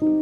Alright,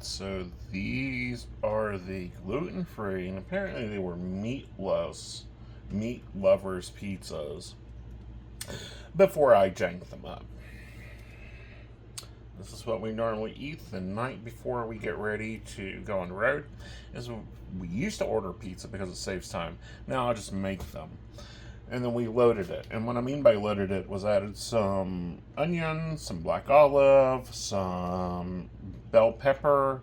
so these are the gluten-free, and apparently they were meatless, meat lovers pizzas before I janked them up. This is what we normally eat the night before we get ready to go on the road. We used to order pizza because it saves time. Now I just make them. And then we loaded it. And what I mean by loaded it was added some onion, some black olive, some bell pepper,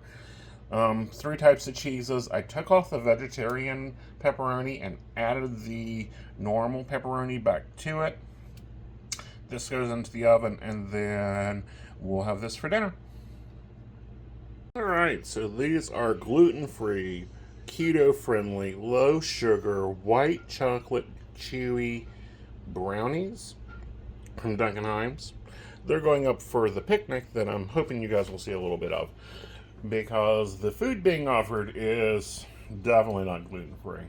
3 types of cheeses. I took off the vegetarian pepperoni and added the normal pepperoni back to it. This goes into the oven, and then we'll have this for dinner. Alright, so these are gluten-free, keto-friendly, low-sugar, white chocolate chewy brownies from Duncan Hines. They're going up for the picnic that I'm hoping you guys will see a little bit of, because the food being offered is definitely not gluten-free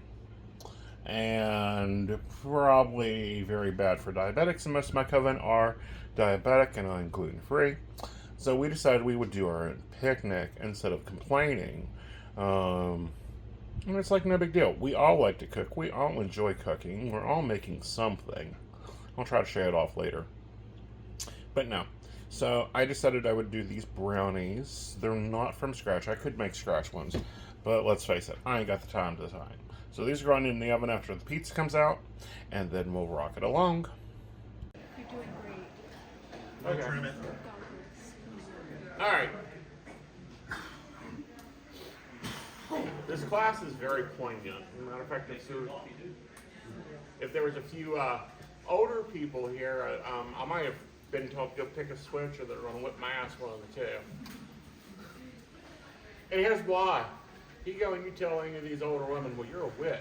and probably very bad for diabetics, and most of my coven are diabetic and I'm gluten-free. So we decided we would do our own picnic instead of complaining. And it's like no big deal. We all like to cook. We all enjoy cooking. We're all making something. I'll try to show it off later. But no. So I decided I would do these brownies. They're not from scratch. I could make scratch ones. But let's face it, I ain't got the time to design. So these are going in the oven after the pizza comes out. And then we'll rock it along. You're doing great. Okay. Alright. This class is very poignant. As a matter of fact, if there was a few older people here, I might have been told to go pick a switch, or they're going to whip my ass one of the two. And here's why. You go and you tell any of these older women, well, you're a witch.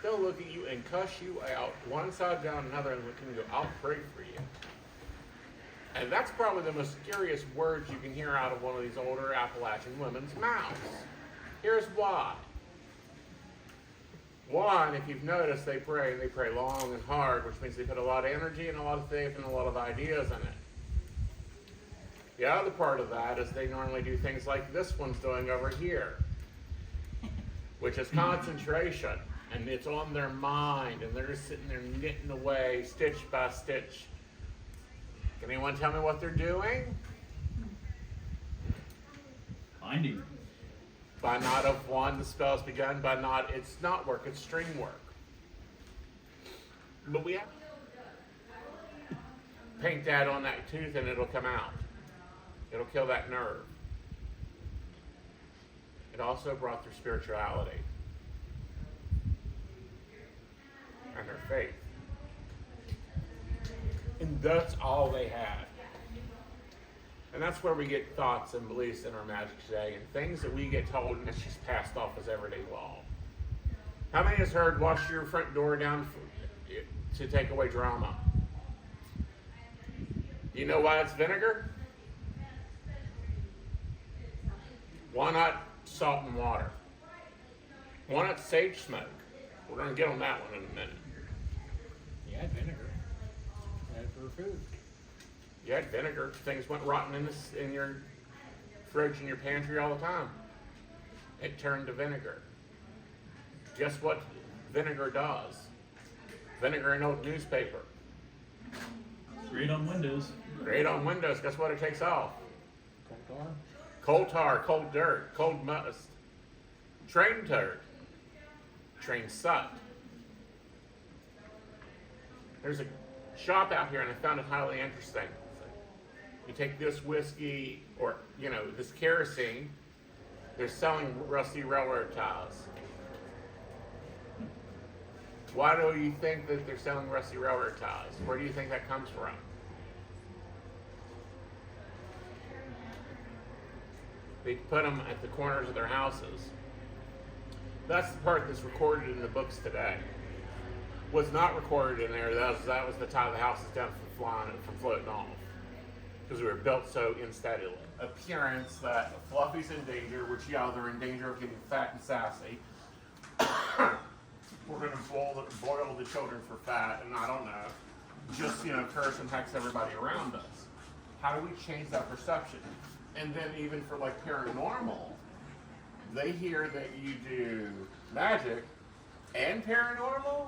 They'll look at you and cuss you out one side down another and can go, I'll pray for you. And that's probably the most scariest words you can hear out of one of these older Appalachian women's mouths. Here's why. One, if you've noticed, they pray, and they pray long and hard, which means they put a lot of energy and a lot of faith and a lot of ideas in it. The other part of that is they normally do things like this one's doing over here, which is concentration, and it's on their mind, and they're just sitting there knitting away, stitch by stitch. Can anyone tell me what they're doing? Binding. By knot of one, the spell's begun. By knot, it's not work, it's string work. But we have to paint that on that tooth and it'll come out. It'll kill that nerve. It also brought their spirituality and their faith. And that's all they had. And that's where we get thoughts and beliefs in our magic today, and things that we get told and it's just passed off as everyday law. How many has heard wash your front door down to take away drama? Do you know why it's vinegar? Why not salt and water? Why not sage smoke? We're going to get on that one in a minute. You add vinegar. Add it for food. You had vinegar. Things went rotten in your fridge and your pantry all the time. It turned to vinegar. Guess what vinegar does? Vinegar in old newspaper. Great on windows. Great on windows. Guess what it takes off? Cold tar. Coal tar, cold dirt, cold must. Train turd. Train soot. There's a shop out here and I found it highly interesting. You take this whiskey or, this kerosene, they're selling rusty railroad ties. Why do you think that they're selling rusty railroad ties? Where do you think that comes from? They put them at the corners of their houses. That's the part that's recorded in the books today. What's not recorded in there, that was the tie the house is down from floating off. because we were built so instantly. Appearance that Fluffy's in danger, which yeah, they're in danger of getting fat and sassy. We're gonna boil the children for fat, and I don't know, just curse and hex everybody around us. How do we change that perception? And then even for like paranormal, they hear that you do magic and paranormal,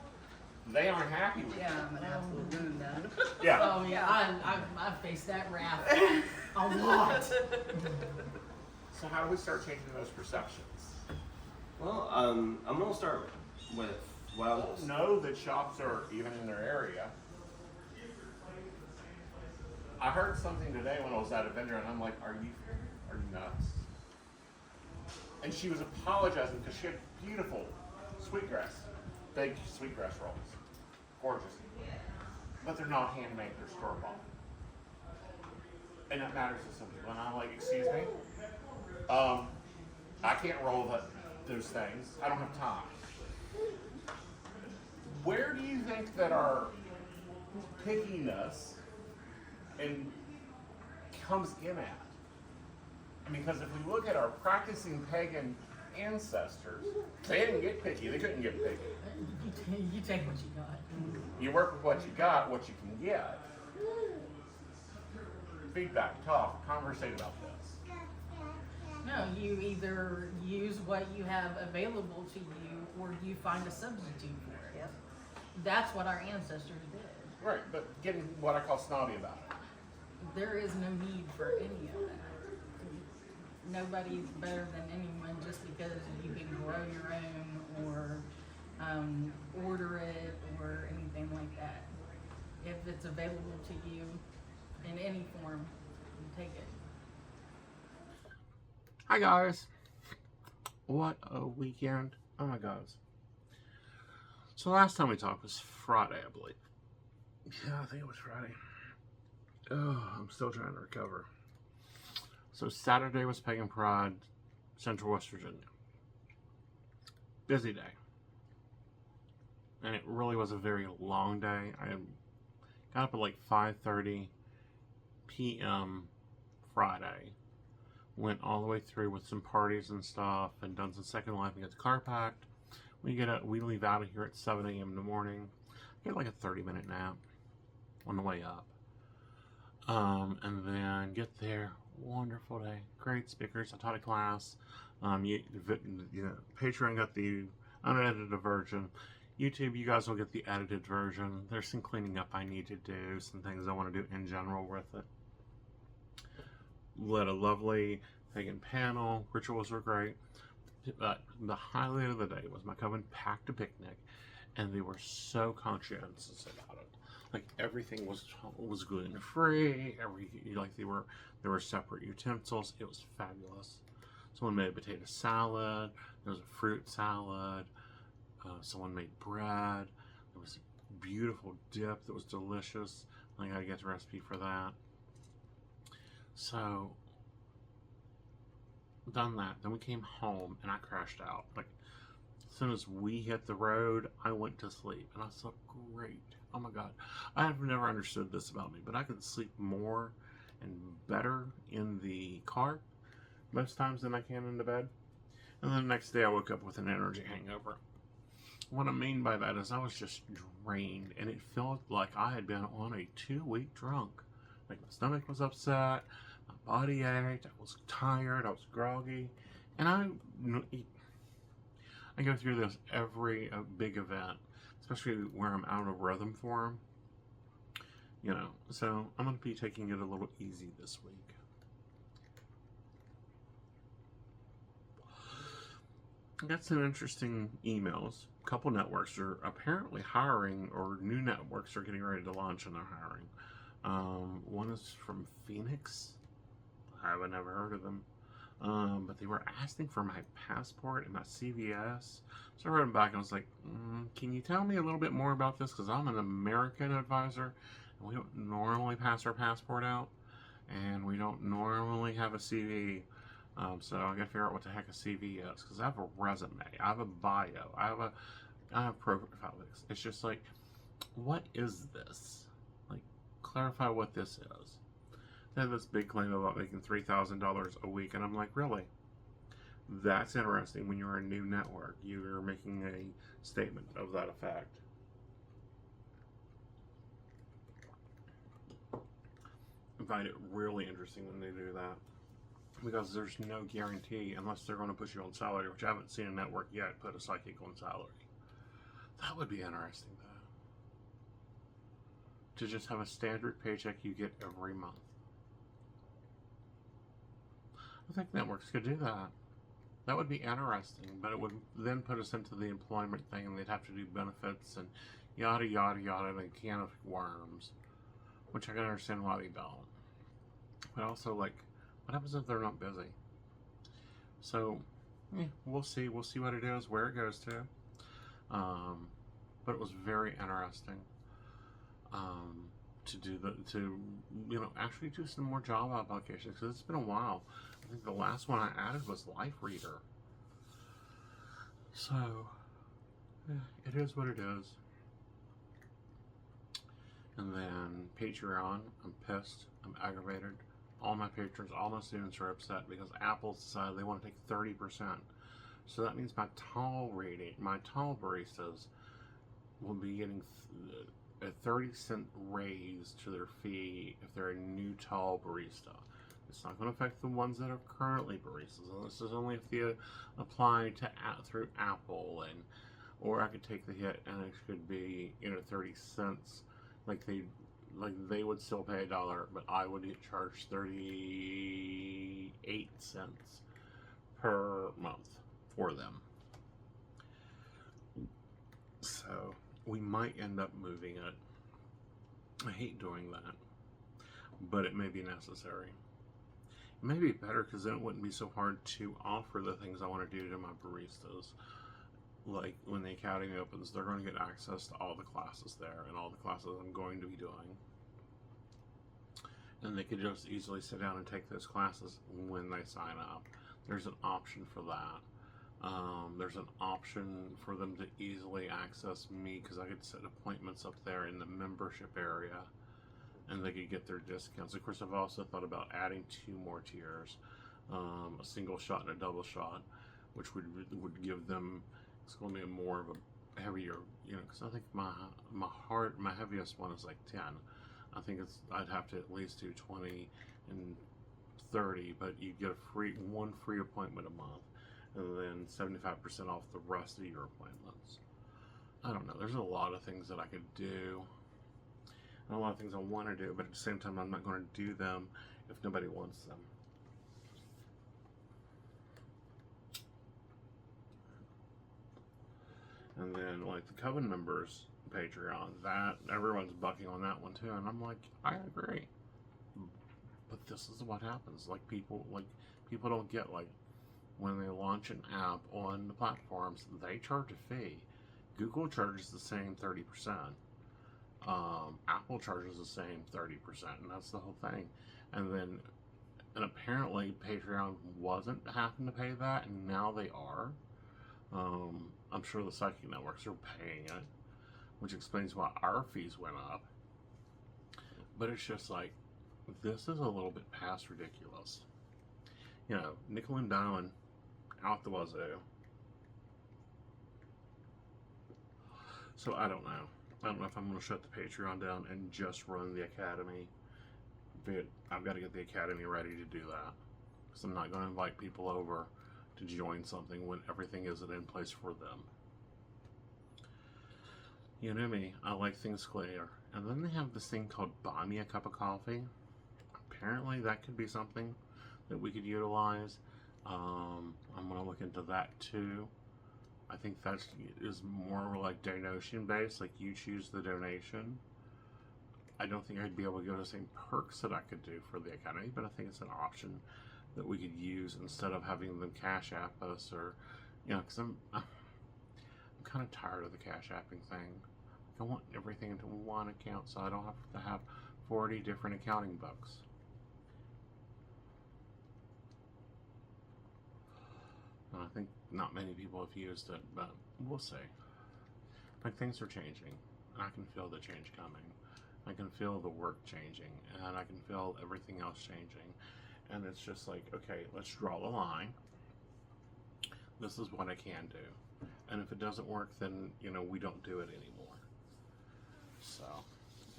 they aren't happy with Yeah, you. I'm an absolute loon then. Yeah. Oh yeah, I faced that wrath a lot. So how do we start changing those perceptions? Well, I'm gonna start with what I was. Know that shops are even in their area. I heard something today when I was at a vendor, and I'm like, "Are you nuts?" And she was apologizing because she had beautiful sweetgrass, big sweetgrass rolls, gorgeous, but they're not handmade; they're store bought, and that matters to some people. And I'm like, "Excuse me, I can't roll those things. I don't have time." Where do you think that our pickiness and comes in at? Because if we look at our practicing pagan ancestors, they didn't get picky. They couldn't get picky. You take what you got. You work with what you got, what you can get. Feedback, talk, conversate about this. No, you either use what you have available to you, or you find a substitute for it. Yep. That's what our ancestors did. Right, but getting what I call snobby about it. There is no need for any of that. Nobody's better than anyone just because you can grow your own or order it or anything like that. If it's available to you in any form, you take it. Hi guys. What a weekend. Oh my god. So last time we talked was Friday, I believe. Yeah, I think it was Friday. Oh, I'm still trying to recover. So Saturday was Pagan Pride, Central West Virginia. Busy day. And it really was a very long day. I got up at like 5:30 p.m. Friday. Went all the way through with some parties and stuff, and done some Second Life and get the car packed. We leave out of here at 7 a.m. in the morning. Get like a 30-minute nap on the way up. And then get there. Wonderful day. Great speakers. I taught a class. Patreon got the unedited version. YouTube, you guys will get the edited version. There's some cleaning up I need to do, some things I want to do in general with it. Led a lovely pagan panel. Rituals were great. The highlight of the day was my coven packed a picnic, and they were so conscientious about it. Like everything was gluten free. There were separate utensils. It was fabulous. Someone made a potato salad. There was a fruit salad. Someone made bread. There was a beautiful dip that was delicious. I gotta get the recipe for that. So, done that. Then we came home and I crashed out. Like, as soon as we hit the road, I went to sleep. And I slept great. Oh my God. I have never understood this about me, but I can sleep more and better in the car most times than I can in the bed. And then the next day I woke up with an energy hangover. What I mean by that is I was just drained, and it felt like I had been on a 2-week drunk. Like my stomach was upset, my body ached, I was tired, I was groggy, and I go through this every big event, especially where I'm out of rhythm for them. So I'm going to be taking it a little easy this week. I got some interesting emails. A couple networks are apparently hiring, or new networks are getting ready to launch and they're hiring. One is from Phoenix. I haven't ever heard of them. But they were asking for my passport and my CVS. So I wrote them back and I was like, can you tell me a little bit more about this? Because I'm an American advisor and we don't normally pass our passport out. And we don't normally have a CV. So I gotta figure out what the heck a CV is, because I have a resume, I have a bio, I have profile pics. It's just like, what is this? Like, clarify what this is. They have this big claim about making $3,000 a week, and I'm like, really? That's interesting. When you're a new network, you're making a statement of that effect. I find it really interesting when they do that, because there's no guarantee unless they're going to put you on salary, which I haven't seen a network yet put a psychic on salary. That would be interesting, though. To just have a standard paycheck you get every month. I think networks could do that. That would be interesting, but it would then put us into the employment thing, and they'd have to do benefits and yada yada yada, and a can of worms, which I can understand why they don't. But also, like, what happens if they're not busy? So, we'll see. We'll see what it is, where it goes to. But it was very interesting to actually do some more job applications, because it's been a while. I think the last one I added was Life Reader. So, it is what it is. And then Patreon, I'm pissed, I'm aggravated. All my patrons, all my students are upset because Apple decided they want to take 30%. So that means my tall baristas will be getting a 30-cent raise to their fee if they're a new tall barista. It's not going to affect the ones that are currently baristas. And this is only if they apply to through Apple, or I could take the hit and it could be 30 cents, like they would still pay $1, but I would get charged 38 cents per month for them. So we might end up moving it. I hate doing that, but it may be necessary. It may be better because then it wouldn't be so hard to offer the things I want to do to my baristas. Like when the academy opens, they're going to get access to all the classes there and all the classes I'm going to be doing. And they could just easily sit down and take those classes when they sign up. There's an option for that. There's an option for them to easily access me, because I could set appointments up there in the membership area and they could get their discounts. Of course, I've also thought about adding 2 more tiers, a single shot and a double shot, which would give them, it's going to be more of a heavier, because I think my heaviest one is like 10. I think I'd have to at least do 20 and 30, but you get one free appointment a month, and then 75% off the rest of your appointments. I don't know. There's a lot of things that I could do, and a lot of things I want to do, but at the same time, I'm not going to do them if nobody wants them. And then, like, the Coven members Patreon, that everyone's bucking on that one too, and I'm like, I agree, but this is what happens. Like, people don't get, like, when they launch an app on the platforms, they charge a fee. Google charges the same 30%. Apple charges the same 30%, and that's the whole thing. And apparently Patreon wasn't having to pay that, and now they are. I'm sure the psychic networks are paying it, which explains why our fees went up. But it's just like, this is a little bit past ridiculous. Nickel and diamond out the wazoo. So I don't know. I don't know if I'm going to shut the Patreon down and just run the academy. But I've got to get the academy ready to do that, because I'm not going to invite people over to join something when everything isn't in place for them. You know me, I like things clear. And then they have this thing called Buy Me a Cup of Coffee. Apparently that could be something that we could utilize. I'm going to look into that too. I think that is more like donation based, like you choose the donation. I don't think I'd be able to get the same perks that I could do for the academy, but I think it's an option that we could use instead of having them cash app us, or because I'm kind of tired of the cash apping thing. I want everything into one account so I don't have to have 40 different accounting books. And I think not many people have used it, but we'll see. Like, things are changing, and I can feel the change coming. I can feel the work changing, and I can feel everything else changing. And it's just like, okay, let's draw the line. This is what I can do. And if it doesn't work, then, we don't do it anymore. So,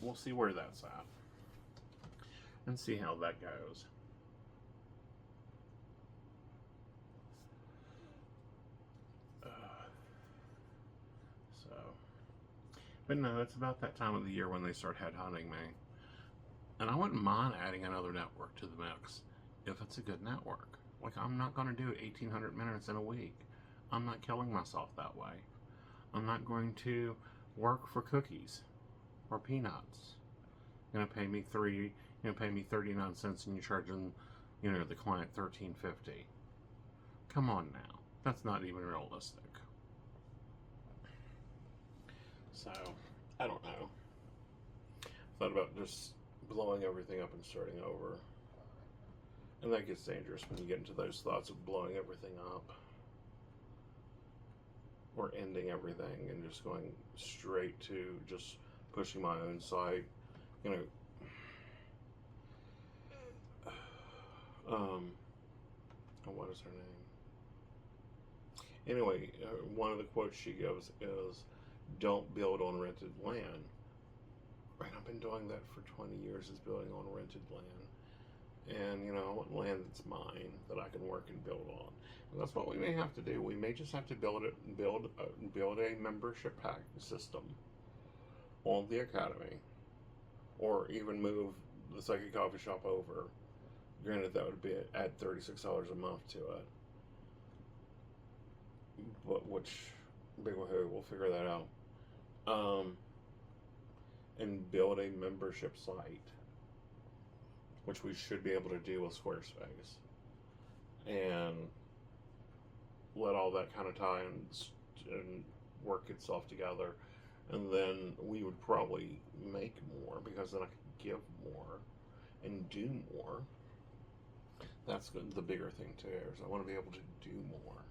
we'll see where that's at. And see how that goes. But no, it's about that time of the year when they start headhunting me. And I wouldn't mind adding another network to the mix if it's a good network. Like, I'm not going to do 1,800 minutes in a week. I'm not killing myself that way. I'm not going to work for cookies or peanuts. You're gonna pay me 39 cents and you're charging, the client $13.50. Come on now. That's not even realistic. So, I don't know. Thought about just blowing everything up and starting over. And that gets dangerous when you get into those thoughts of blowing everything up. Or ending everything and just going straight to just pushing my own site. What is her name? Anyway, one of the quotes she gives is, "Don't build on rented land." Right, I've been doing that for 20 years, is building on rented land. And, I want land that's mine, that I can work and build on. And that's what we may have to do. We may just have to build a membership pack system on the academy. Or even move the Psychic Coffee Shop over. Granted, that would add $36 a month to it. But big woohoo, we'll figure that out. And build a membership site, which we should be able to do with Squarespace, and let all that kind of tie and work itself together, and then we would probably make more, because then I could give more and do more. That's the bigger thing too, is I want to be able to do more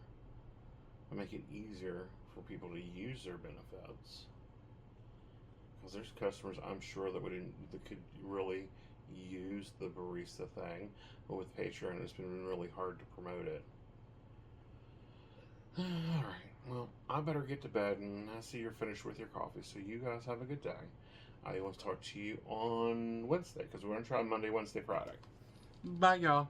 and make it easier for people to use their benefits. Because there's customers, I'm sure, that could really use the barista thing, but with Patreon, it's been really hard to promote it. Alright, well, I better get to bed, and I see you're finished with your coffee, so you guys have a good day. I will talk to you on Wednesday, because we're going to try Monday, Wednesday, Friday. Bye, y'all.